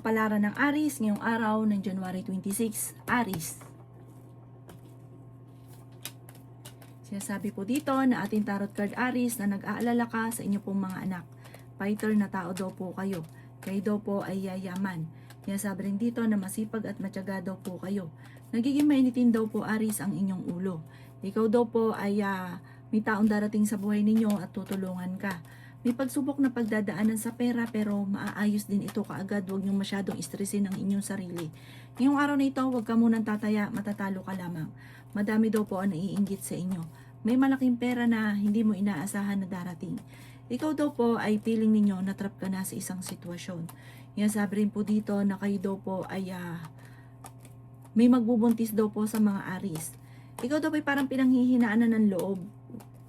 Kapalaran ng Aries ngayong araw ng January 26, Aries. Sinasabi po dito na ating tarot card Aries na nag-aalala ka sa inyo pong mga anak. Fighter na tao daw po kayo. Kayo daw po ay yayaman. Sinasabi rin dito na masipag at matyaga daw po kayo. Nagiging mainitin daw po Aries ang inyong ulo. Ikaw daw po ay may taong darating sa buhay ninyo at tutulungan ka. May pagsubok na pagdadaanan sa pera pero maaayos din ito kaagad. Huwag niyong masyadong stressin ang inyong sarili. Ngayong araw na ito, huwag ka munang tataya, matatalo ka lamang. Madami daw po ang naiinggit sa inyo. May malaking pera na hindi mo inaasahan na darating. Ikaw daw po ay feeling ninyo na trap ka na sa isang sitwasyon. Yan sabi rin po dito na kayo daw po ay may magbubuntis daw po sa mga Aries. Ikaw daw ay parang pinanghihinaan na ng loob.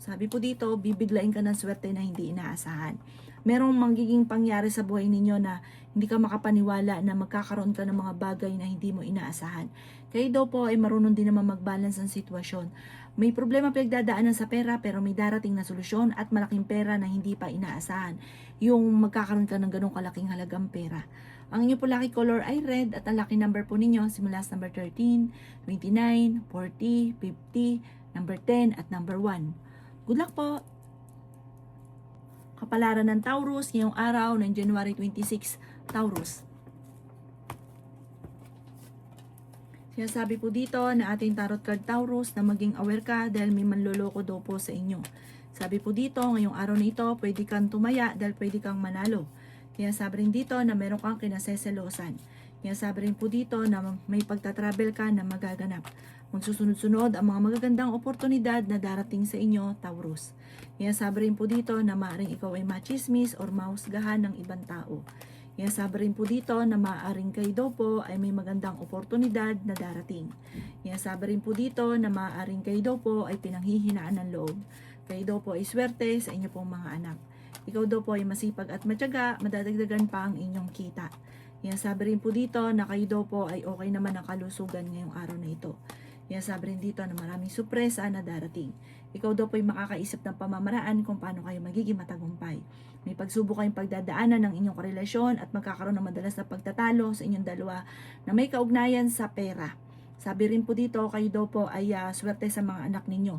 Sabi po dito, bibiglain ka ng swerte na hindi inaasahan. Merong magiging pangyari sa buhay ninyo na hindi ka makapaniwala na magkakaroon ka ng mga bagay na hindi mo inaasahan. Kayo daw po ay marunong din naman mag-balance ang sitwasyon. May problema pinagdadaanan sa pera pero may darating na solusyon at malaking pera na hindi pa inaasahan. Yung magkakaroon ka ng ganong kalaking halagang pera. Ang inyo po lucky color ay red at ang lucky number po ninyo simula sa number 13, 29, 40, 50, number 10 at number 1. Good luck po! Kapalaran ng Taurus ngayong araw ng January 26, Taurus. Sinasabi po dito na ating tarot card Taurus na maging aware ka dahil may manloloko daw po sa inyo. Sabi po dito, ngayong araw na ito, pwede kang tumaya dahil pwede kang manalo. Sinasabi rin dito na meron kang kinaseselosan. Sinasabi rin po dito na may pagtatravel ka na magaganap. Magsusunod-sunod ang mga magagandang oportunidad na darating sa inyo, Taurus. Sinasabi rin po dito na maaaring ikaw ay machismis or mahusgahan ng ibang tao. Sinasabi rin po dito na maaaring kayo daw po ay may magandang oportunidad na darating. Sinasabi rin po dito na maaaring kayo daw po ay pinanghihinaan ng loob. Kayo daw po ay swerte sa inyo pong mga anak. Ikaw daw po ay masipag at matyaga, madadagdagan pa ang inyong kita. Sinasabi rin po dito na kayo daw po ay okay naman ang kalusugan ngayong araw na ito. Sabi rin dito na maraming sorpresa na darating. Ikaw daw po ay makakaisip ng pamamaraan kung paano kayo magiging matagumpay. May pagsubok kayong pagdadaanan ng inyong karelasyon at magkakaroon ng madalas na pagtatalo sa inyong dalawa na may kaugnayan sa pera. Sabi rin po dito, kayo daw po ay swerte sa mga anak ninyo.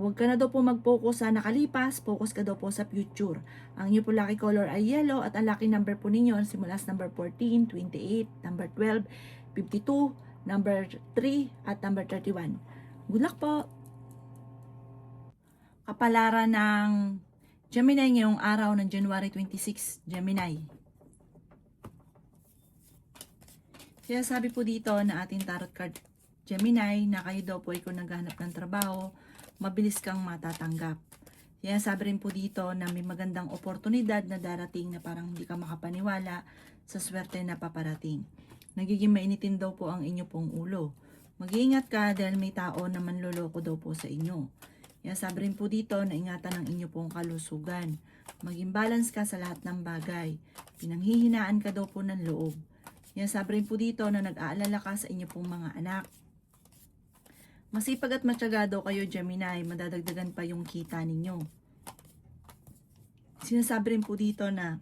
Huwag ka na daw po mag-focus sa nakalipas, focus ka daw po sa future. Ang inyo po lucky color ay yellow at ang lucky number po ninyo simula sa number 14, 28, number 12, 52, number 3 at number 31. Good luck po! Kapalaran ng Gemini ngayong araw ng January 26, Gemini. Sinasabi po dito na ating tarot card Gemini na kayo daw po ay kung naghahanap ng trabaho, mabilis kang matatanggap. Sinasabi rin po dito na may magandang oportunidad na darating na parang hindi ka makapaniwala sa swerte na paparating. Nagiging mainitin daw po ang inyo pong ulo. Mag-iingat ka dahil may tao na manloloko daw po sa inyo. Sabi rin po dito na ingatan ang inyo pong kalusugan. Maging balance ka sa lahat ng bagay. Pinanghihinaan ka daw po ng loob. Sabi rin po dito na nag-aalala ka sa inyo pong mga anak. Masipag at matyaga daw kayo Gemini, madadagdagan pa yung kita ninyo. Sinasabi rin po dito na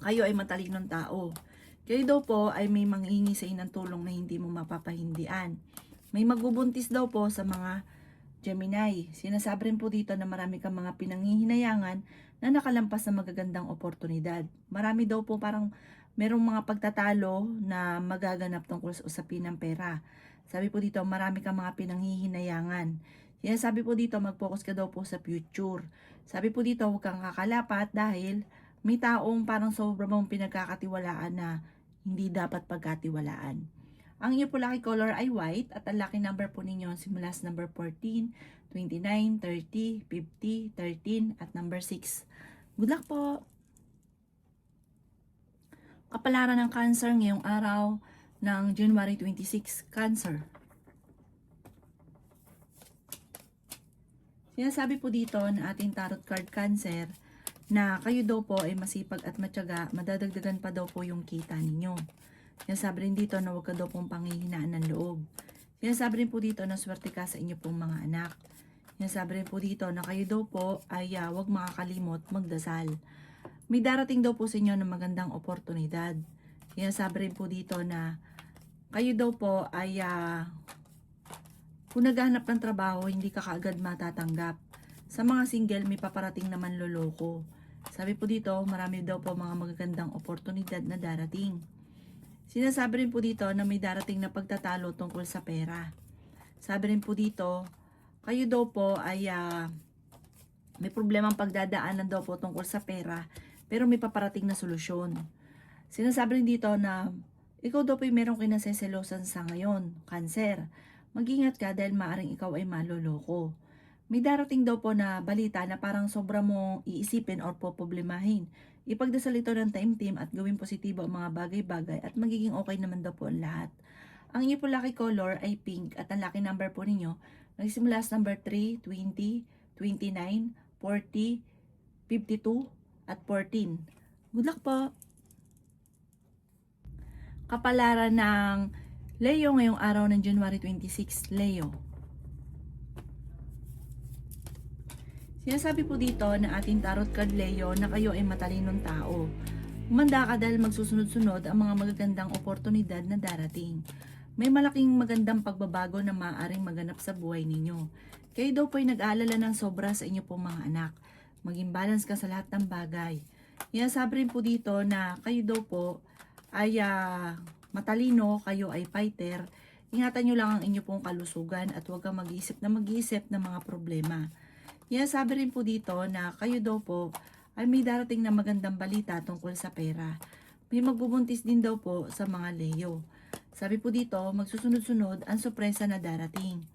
kayo ay matalinong tao. Kayo daw po ay may manghihingi sa inyo ng tulong na hindi mo mapapahindian. May magbubuntis daw po sa mga Gemini. Sinasabi rin po dito na marami kang mga pinanghihinayangan na nakalampas na magagandang oportunidad. Marami daw po parang merong mga pagtatalo na magaganap tungkol sa usapin ng pera. Sabi po dito, marami kang mga pinanghihinayangan. Sabi po dito, mag-focus ka daw po sa future. Sabi po dito, huwag kang kakalapat dahil may taong parang sobrang mong pinagkakatiwalaan na hindi dapat pagkatiwalaan. Ang inyo po lucky color ay white at ang lucky number po ninyo simula sa number 14, 29, 30, 50, 13 at number 6. Good luck po! Kapalaran ng Cancer ngayong araw ng January 26, Cancer. Sinasabi po dito na ating tarot card Cancer na kayo daw po ay masipag at matyaga, madadagdagan pa daw po yung kita ninyo. Sinasabi rin dito na huwag ka daw pong panghihinaan ng loob. Sinasabi rin po dito na swerte ka sa inyo pong mga anak. Sinasabi rin po dito na kayo daw po ay huwag makakalimot magdasal. May darating daw po sa inyo ng magandang oportunidad. Sinasabi rin po dito na kayo daw po ay kung naghahanap ng trabaho, hindi ka kaagad matatanggap. Sa mga single, may paparating naman loloko. Sabi po dito, marami daw po mga magagandang oportunidad na darating. Sinasabi rin po dito na may darating na pagtatalo tungkol sa pera. Sabi rin po dito, kayo daw po ay may problemang pagdadaanan daw po tungkol sa pera, pero may paparating na solusyon. Sinasabi rin dito na ikaw daw po ay merong kinaseselosan sa ngayon, Cancer. Mag-ingat ka dahil maaring ikaw ay maloloko. May darating daw po na balita na parang sobra mong iisipin or poproblemahin. Ipagdasal ito ng time-team at gawing positibo ang mga bagay-bagay at magiging okay naman daw po ang lahat. Ang inyo po lucky color ay pink at ang lucky number po ninyo nagsimula sa number 3, 20, 29, 40, 52 at 14. Good luck po! Kapalaran ng Leo ngayong araw ng January 26, Leo. Sinasabi po dito na ating tarot card Leo na kayo ay matalinong tao. Humanda ka dahil magsusunod-sunod ang mga magagandang oportunidad na darating. May malaking magandang pagbabago na maaaring maganap sa buhay ninyo. Kayo daw po ay nag-aalala ng sobra sa inyo pong mga anak. Maging balance ka sa lahat ng bagay. Sinasabi rin po dito na kayo daw po ay matalino, kayo ay fighter. Ingatan nyo lang ang inyo pong kalusugan at huwag kang mag-iisip ng mga problema. Sabi rin po dito na kayo daw po ay may darating na magandang balita tungkol sa pera. May magbubuntis din daw po sa mga Leo. Sabi po dito, magsusunod-sunod ang sorpresa na darating.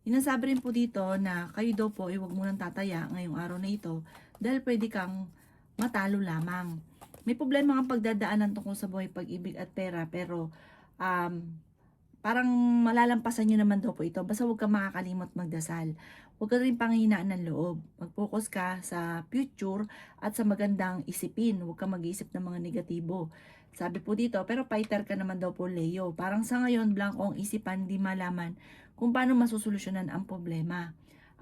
Inasabi rin po dito na kayo daw po ay huwag munang tataya ngayong araw na ito dahil pwede kang matalo lamang. May problema kang pagdadaanan tungkol sa buhay, pag-ibig at pera, pero parang malalampasan nyo naman daw po ito. Basta huwag kang makakalimot magdasal. Huwag ka rin panghinaan ng loob. Mag-focus ka sa future at sa magandang isipin. Huwag kang mag-iisip ng mga negatibo. Sabi po dito, pero fighter ka naman daw po Leo. Parang sa ngayon, blanco ang isipan, di malaman kung paano masusolusyonan ang problema.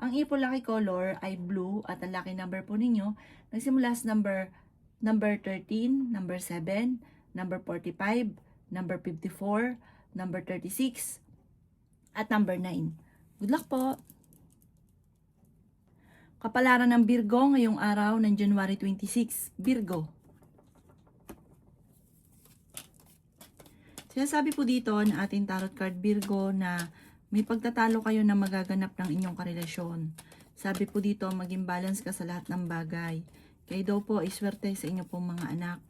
Ang ipo lucky color ay blue at ang lucky number po ninyo nagsimula sa number 13, number 7, number 45, number 54, number 36, at number 9. Good luck po! Kapalaran ng Virgo ngayong araw ng January 26, Virgo. Sinasabi po dito na ating tarot card Virgo na may pagtatalo kayo na magaganap ng inyong karelasyon. Sabi po dito, maging balance ka sa lahat ng bagay. Kayo daw po ay swerte sa inyo pong mga anak.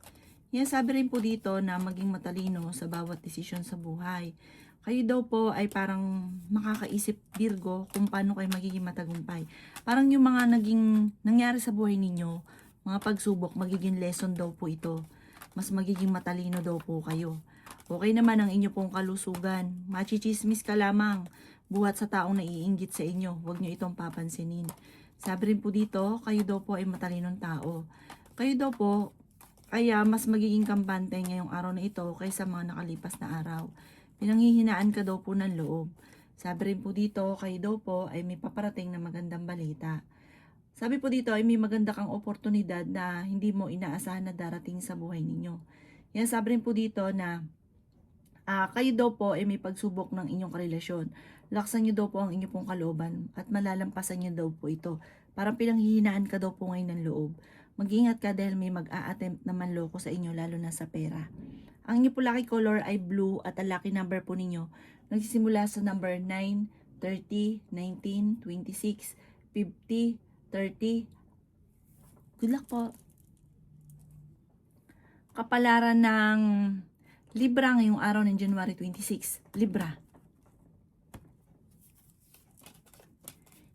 Sabi rin po dito na maging matalino sa bawat desisyon sa buhay. Kayo daw po ay parang makakaisip Virgo kung paano kayo magiging matagumpay. Parang yung mga nangyari sa buhay ninyo, mga pagsubok, magiging lesson daw po ito. Mas magiging matalino daw po kayo. Okay naman ang inyo pong kalusugan. Machichismis ka lamang. Buhat sa taong naiinggit sa inyo. Huwag nyo itong papansinin. Sabi rin po dito, kayo daw po ay matalinong tao. Kayo daw po, kaya mas magiging kampante ngayong araw na ito kaysa mga nakalipas na araw. Pinanghihinaan ka daw po ng loob. Sabi rin po dito, kayo daw po ay may paparating na magandang balita. Sabi po dito ay may maganda kang oportunidad na hindi mo inaasahan na darating sa buhay ninyo. Sabi rin po dito na kayo daw po ay may pagsubok ng inyong karelasyon. Laksan nyo daw po ang inyong pong kalooban at malalampasan nyo daw po ito. Parang pinanghihinaan ka daw po ngayon ng loob. Mag-ingat ka dahil may mag-a-attempt na manloko sa inyo lalo na sa pera. Ang inyo po lucky color ay blue at ang lucky number po ninyo nagsisimula sa number 9, 30, 19, 26, 50, 30. Good luck po! Kapalaran ng Libra ngayong araw ng January 26. Libra.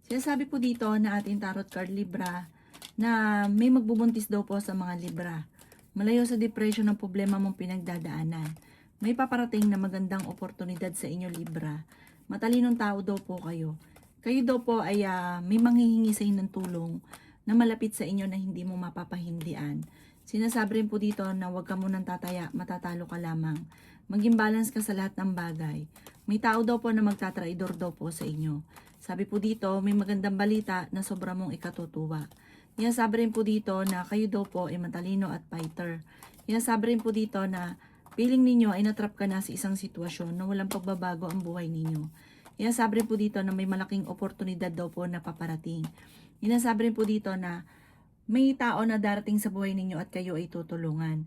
Sinasabi po dito na ating tarot card Libra na may magbubuntis daw po sa mga Libra. Malayo sa depression ng problema mong pinagdadaanan. May paparating na magandang oportunidad sa inyo Libra. Matalinong tao daw po kayo. Kayo daw po ay may manghihingi sa inyo ng tulong na malapit sa inyo na hindi mo mapapahindian. Sinasabi rin po dito na huwag ka munang tataya, matatalo ka lamang. Maging balance ka sa lahat ng bagay. May tao daw po na magtatraidor daw po sa inyo. Sabi po dito, may magandang balita na sobra mong ikatutuwa. Sabi rin po dito na kayo daw po ay matalino at fighter. Sabi rin po dito na Feeling ninyo ay natrap ka na sa isang sitwasyon na walang pagbabago ang buhay ninyo. Inasabi rin po dito na may malaking oportunidad daw po na paparating. Inasabi rin po dito na may tao na darating sa buhay ninyo at kayo ay tutulungan.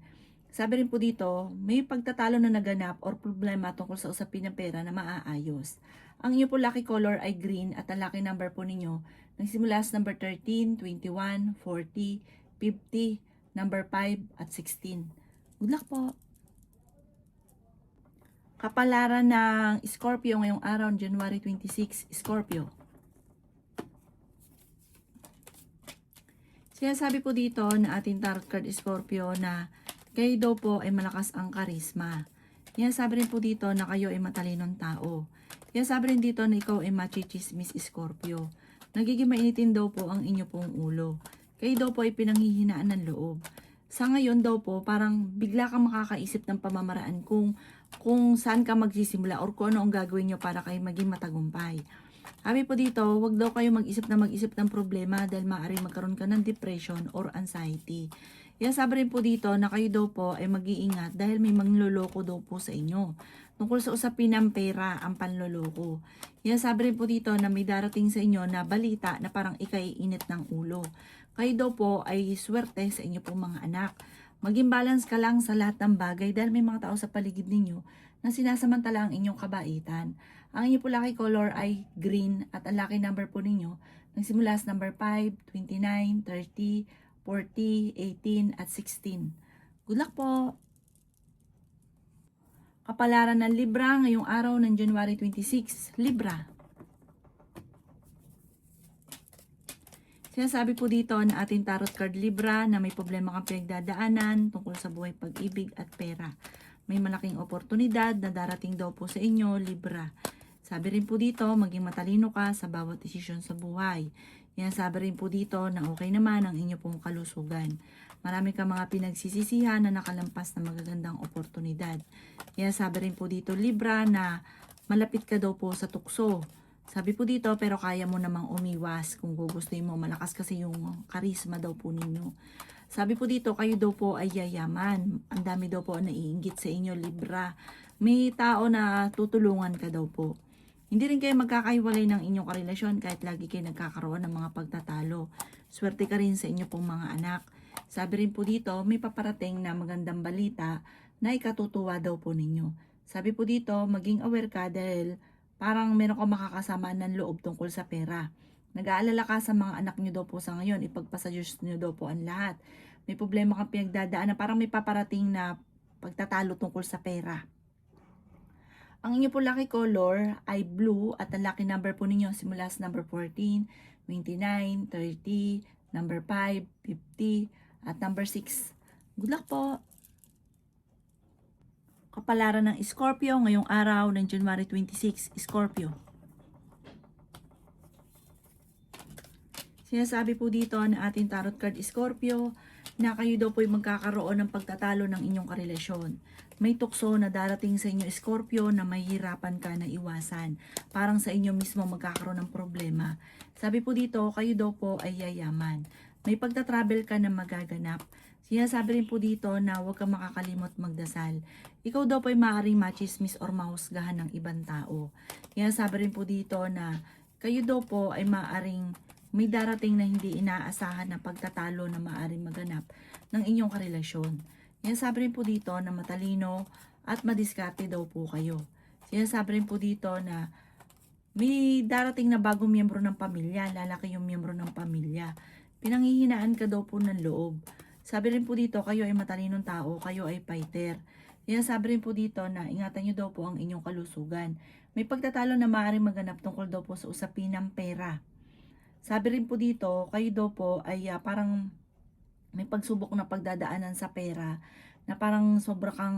Sabi rin po dito, may pagtatalo na naganap or problema tungkol sa usapin ng pera na maaayos. Ang inyo po lucky color ay green at ang lucky number po ninyo nagsimula sa number 13, 21, 40, 50, number 5 at 16. Good luck po! Kapalaran ng Scorpio ngayong araw, January 26, Scorpio. Sinasabi po dito na ating tarot card Scorpio na kayo daw po ay malakas ang karisma. Sinasabi rin po dito na kayo ay matalinong tao. Sinasabi rin dito na ikaw ay machichismis Scorpio. Nagiging mainitin daw po ang inyo pong ulo. Kayo daw po ay pinanghihinaan ng loob. Sa ngayon daw po, parang bigla kang makakaisip ng pamamaraan kung saan ka magsisimula or kung ano ang gagawin nyo para kayo maging matagumpay. Sabi po dito, wag daw kayo mag-isip ng problema dahil maaaring magkaroon ka ng depression or anxiety. Yan sabi rin po dito na kayo daw po ay mag-iingat dahil may mangloloko daw po sa inyo. Tungkol sa usapin ng pera, ang panloloko. Yan sabi rin po dito na may darating sa inyo na balita na parang ikaiinit ng ulo. Kayo daw po ay swerte sa inyo pong mga anak. Maging balance ka lang sa lahat ng bagay dahil may mga tao sa paligid ninyo na sinasamantala ang inyong kabaitan. Ang inyong po lucky color ay green at ang lucky number po ninyo nagsimula sa number 5, 29, 30, 40, 18 at 16. Good luck po! Kapalaran ng Libra ngayong araw ng January 26, Libra. Sinasabi po dito na ating tarot card Libra na may problema kang pinagdadaanan tungkol sa buhay, pag-ibig at pera. May malaking oportunidad na darating daw po sa inyo, Libra. Sabi rin po dito, maging matalino ka sa bawat desisyon sa buhay. Yan sabi rin po dito na okay naman ang inyo pong kalusugan. Marami ka mga pinagsisisihan na nakalampas na magagandang oportunidad. Yan sabi rin po dito, Libra, na malapit ka daw po sa tukso. Sabi po dito, pero kaya mo namang umiwas kung gugustuhin mo. Malakas kasi yung karisma daw po ninyo. Sabi po dito, kayo daw po ay yayaman. Ang dami daw po ang naiinggit sa inyo, Libra. May tao na tutulungan ka daw po. Hindi rin kayo magkakaiwalay ng inyong karelasyon kahit lagi kayo nagkakaroon ng mga pagtatalo. Swerte ka rin sa inyo pong mga anak. Sabi rin po dito, may paparating na magandang balita na ikatutuwa daw po ninyo. Sabi po dito, maging aware ka dahil parang meron ka makakasama ng loob tungkol sa pera. Nag-aalala ka sa mga anak nyo daw po sa ngayon, ipagpasayos nyo daw po ang lahat. May problema kang pinagdadaan na parang may paparating na pagtatalo tungkol sa pera. Ang inyo po lucky color ay blue at ang lucky number po ninyo simula sa number 14, 29, 30, number 5, 50 at number 6. Good luck po! Kapalaran ng Scorpio ngayong araw ng January 26, Scorpio. Sinasabi po dito na ating tarot card Scorpio na kayo daw po ay magkakaroon ng pagtatalo ng inyong karelasyon. May tukso na darating sa inyo Scorpio na mahihirapan ka na iwasan. Parang sa inyo mismo magkakaroon ng problema. Sabi po dito, kayo daw po ay yayaman. May pagta-travel ka na magaganap. Sinasabi rin po dito na huwag kang makakalimot magdasal. Ikaw daw po ay maaaring machismis or mahusgahan ng ibang tao. Sinasabi rin po dito na kayo daw po ay maaaring may darating na hindi inaasahan na pagtatalo na maaaring maganap ng inyong karelasyon. Sinasabi rin po dito na matalino at madiskarte daw po kayo. Sinasabi rin po dito na may darating na bagong miyembro ng pamilya, lalaki yung miyembro ng pamilya. Pinanghihinaan ka daw po ng loob. Sabi rin po dito, kayo ay matalinong tao, kayo ay fighter. Sinasabi rin po dito na ingatan nyo daw po ang inyong kalusugan. May pagtatalo na maaaring maganap tungkol daw po sa usapin ng pera. Sabi rin po dito, kayo daw po ay parang may pagsubok na pagdadaanan sa pera na parang sobra kang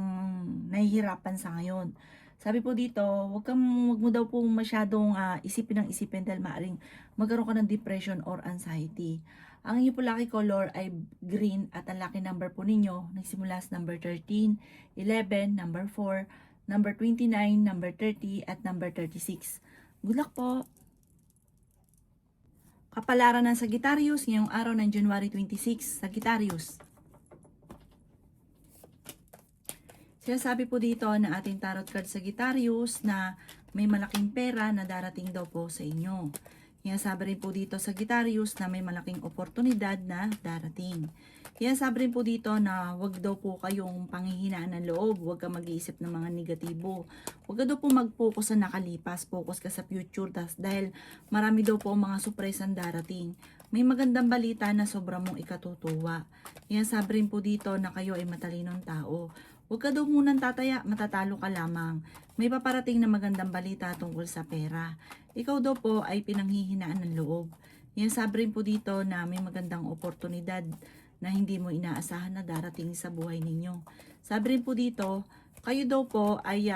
nahihirapan sa ngayon. Sabi po dito, wag mo daw po masyadong isipin dahil maaaring magkaroon ka ng depression or anxiety. Ang inyong po lucky color ay green at ang lucky number po ninyo nagsimula sa number 13, 11, number 4, number 29, number 30 at number 36. Good luck po! Kapalaran ng Sagittarius ngayong araw ng January 26, Sagittarius. Sinasabi po dito na ating tarot card Sagittarius na may malaking pera na darating daw po sa inyo. Sinasabi rin po dito Sagittarius na may malaking oportunidad na darating. Sinasabi rin po dito na wag daw po kayong panghihinaan ng loob, wag ka mag-iisip ng mga negatibo. Wag ka daw po mag-focus sa nakalipas, focus ka sa future dahil marami daw po mga surpresang darating. May magandang balita na sobra mong ikatutuwa. Sinasabi rin po dito na kayo ay matalinong tao. Huwag ka daw munang tataya, matatalo ka lamang. May paparating na magandang balita tungkol sa pera. Ikaw daw po ay pinanghihinaan ng loob. Yan sabi rin po dito na may magandang oportunidad na hindi mo inaasahan na darating sa buhay ninyo. Sabi rin po dito, kayo daw po ay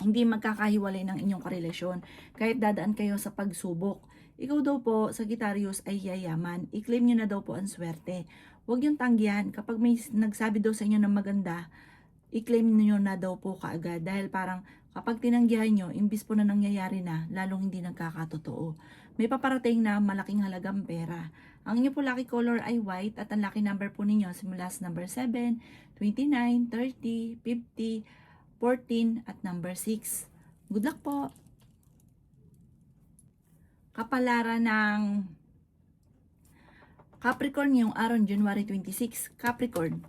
hindi magkakahiwalay ng inyong karelasyon kahit dadaan kayo sa pagsubok. Ikaw daw po, Sagittarius, ay yayaman. I-claim nyo na daw po ang swerte. Huwag yung tanggihan. Kapag may nagsabi daw sa inyo ng maganda, i-claim nyo na daw po kaagad. Dahil parang kapag tinanggihan nyo, imbis po na nangyayari na, lalong hindi nagkakatotoo. May paparating na malaking halagang pera. Ang inyo po lucky color ay white at ang lucky number po ninyo simula sa number 7, 29, 30, 50, 14 at number 6. Good luck po! Kapalaran ng Capricorn yung araw January 26. Capricorn.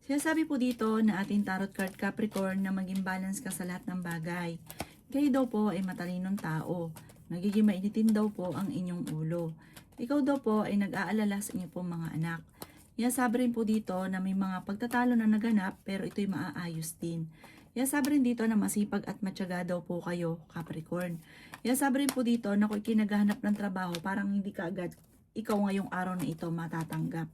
Sinasabi po dito na ating tarot card Capricorn na maging balance ka sa lahat ng bagay. Kayo daw po ay matalinong tao. Nagiging mainitin daw po ang inyong ulo. Ikaw daw po ay nag-aalala sa inyong pong mga anak. Sabi rin po dito na may mga pagtatalo na naganap pero ito'y maaayos din. Sabi rin dito na masipag at matyaga daw po kayo, Capricorn. Sabi rin po dito na kung kinaghahanap ng trabaho, parang hindi ka agad ikaw ngayong araw na ito matatanggap.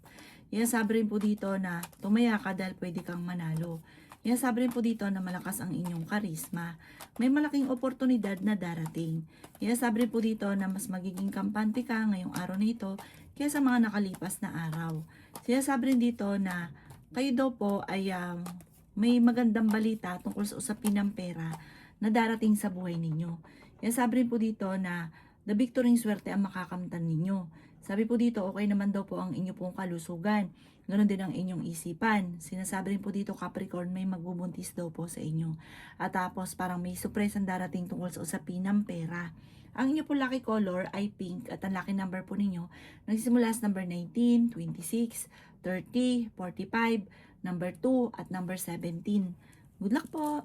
Sabi rin po dito na tumaya ka dahil pwede kang manalo. Sabi rin po dito na malakas ang inyong karisma. May malaking oportunidad na darating. Sabi rin po dito na mas magiging kampante ka ngayong araw na ito kaysa mga nakalipas na araw. Sabi rin dito na kayo daw po ay may magandang balita tungkol sa usapin ng pera na darating sa buhay ninyo. Sabi rin po dito na the victory swerte ang makakamtan ninyo. Sabi po dito, okay naman daw po ang inyo pong kalusugan. Ganon din ang inyong isipan. Sinasabi rin po dito, Capricorn, may magbubuntis daw po sa inyo. At tapos parang may surpresang darating tungkol sa usapin ng pera. Ang inyo po lucky color ay pink at ang lucky number po ninyo nagsisimula sa number 19, 26, 30, 45, number 2 at number 17. Good luck po!